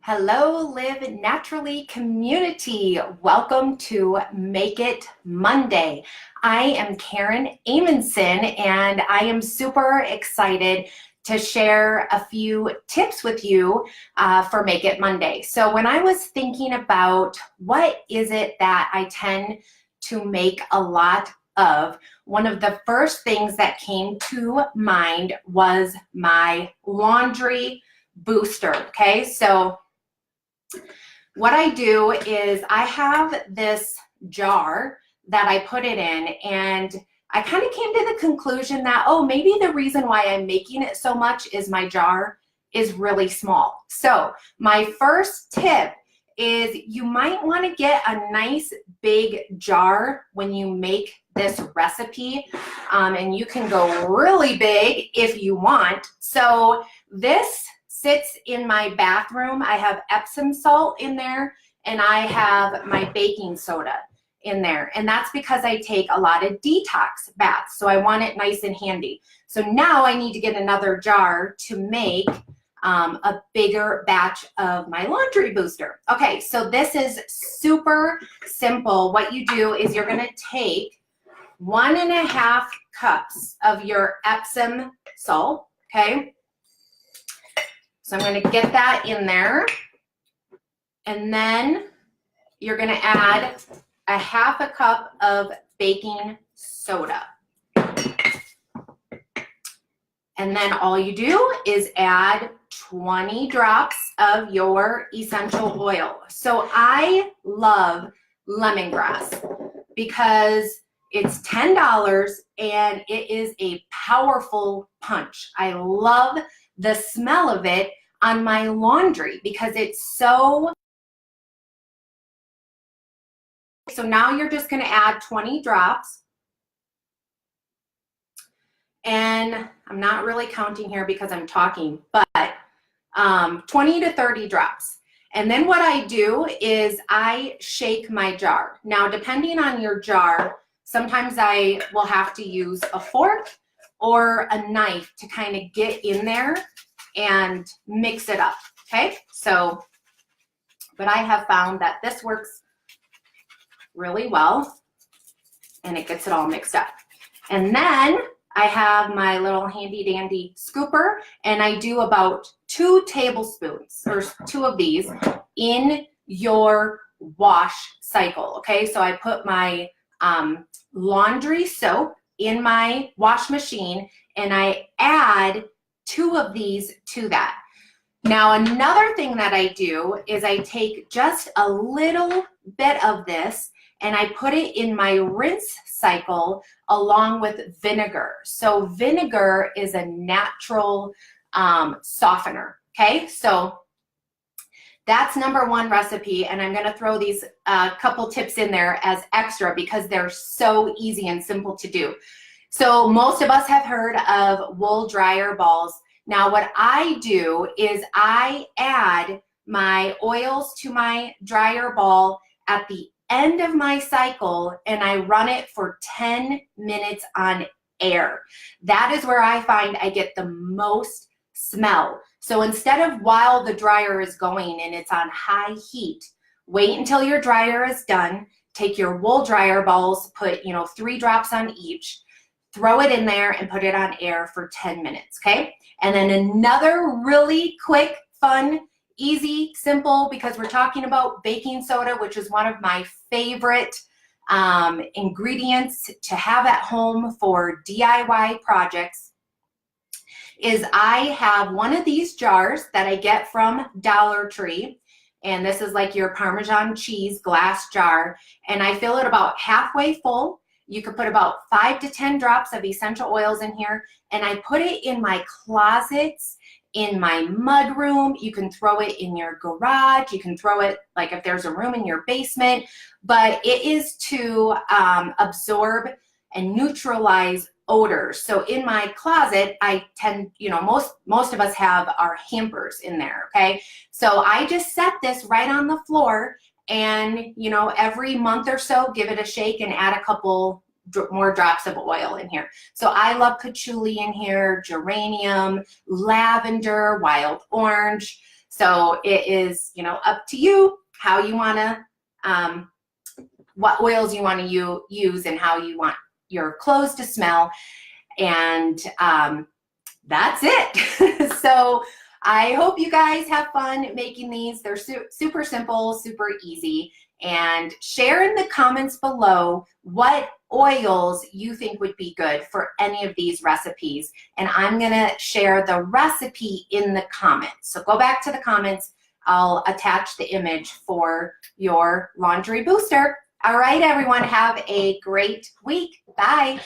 Hello, Live Naturally community. Welcome to Make It Monday. I am Karen Amundson, and I am super excited to share a few tips with you for Make It Monday. So when I was thinking about what is it that I tend to make a lot of, one of the first things that came to mind was my laundry booster. Okay, so what I do is I have this jar that I put it in, and I kind of came to the conclusion that, oh, maybe the reason why I'm making it so much is my jar is really small. So my first tip is you might want to get a nice big jar when you make this recipe, and you can go really big if you want. So this sits in my bathroom. I have Epsom salt in there, and I have my baking soda in there. And that's because I take a lot of detox baths, so I want it nice and handy. So now I need to get another jar to make a bigger batch of my laundry booster. Okay, so this is super simple. What you do is you're gonna take 1.5 cups of your Epsom salt, okay? So I'm going to get that in there, and then you're going to add 1/2 cup of baking soda. And then all you do is add 20 drops of your essential oil. So I love lemongrass because it's $10 and it is a powerful punch. I love the smell of it on my laundry because it's so now you're just going to add 20 drops, and I'm not really counting here because I'm talking, but 20 to 30 drops. And then what I do is I shake my jar. Now, depending on your jar, sometimes I will have to use a fork or a knife to kind of get in there and mix it up, okay? So, but I have found that this works really well, and it gets it all mixed up. And then I have my little handy dandy scooper, and I do about 2 tablespoons, or 2 of these, in your wash cycle, okay? So I put my laundry soap in my wash machine, and I add 2 of these to that. Now, another thing that I do is I take just a little bit of this and I put it in my rinse cycle along with vinegar. So vinegar is a natural softener, okay? So that's number 1 recipe, and I'm gonna throw these couple tips in there as extra because they're so easy and simple to do. So most of us have heard of wool dryer balls. Now what I do is I add my oils to my dryer ball at the end of my cycle, and I run it for 10 minutes on air. That is where I find I get the most smell. So instead of while the dryer is going and it's on high heat, wait until your dryer is done, take your wool dryer balls, put 3 drops on each, throw it in there and put it on air for 10 minutes, okay? And then another really quick, fun, easy, simple, because we're talking about baking soda, which is one of my favorite ingredients to have at home for DIY projects, is I have one of these jars that I get from Dollar Tree, and this is like your Parmesan cheese glass jar, and I fill it about halfway full. You could put about 5 to 10 drops of essential oils in here, and I put it in my closets, in my mud room. You can throw it in your garage. You can throw it like if there's a room in your basement, but it is to absorb and neutralize odors. So in my closet, I tend, most of us have our hampers in there, okay? So I just set this right on the floor, and every month or so give it a shake and add a couple more drops of oil in here. So I love patchouli in here, geranium, lavender, wild orange. So it is, you know, up to you how you want to, what oils you want to use and how you want your clothes to smell. And that's it. So I hope you guys have fun making these. They're super simple, super easy. And share in the comments below what oils you think would be good for any of these recipes. And I'm going to share the recipe in the comments. So go back to the comments. I'll attach the image for your laundry booster. All right, everyone, have a great week. Bye.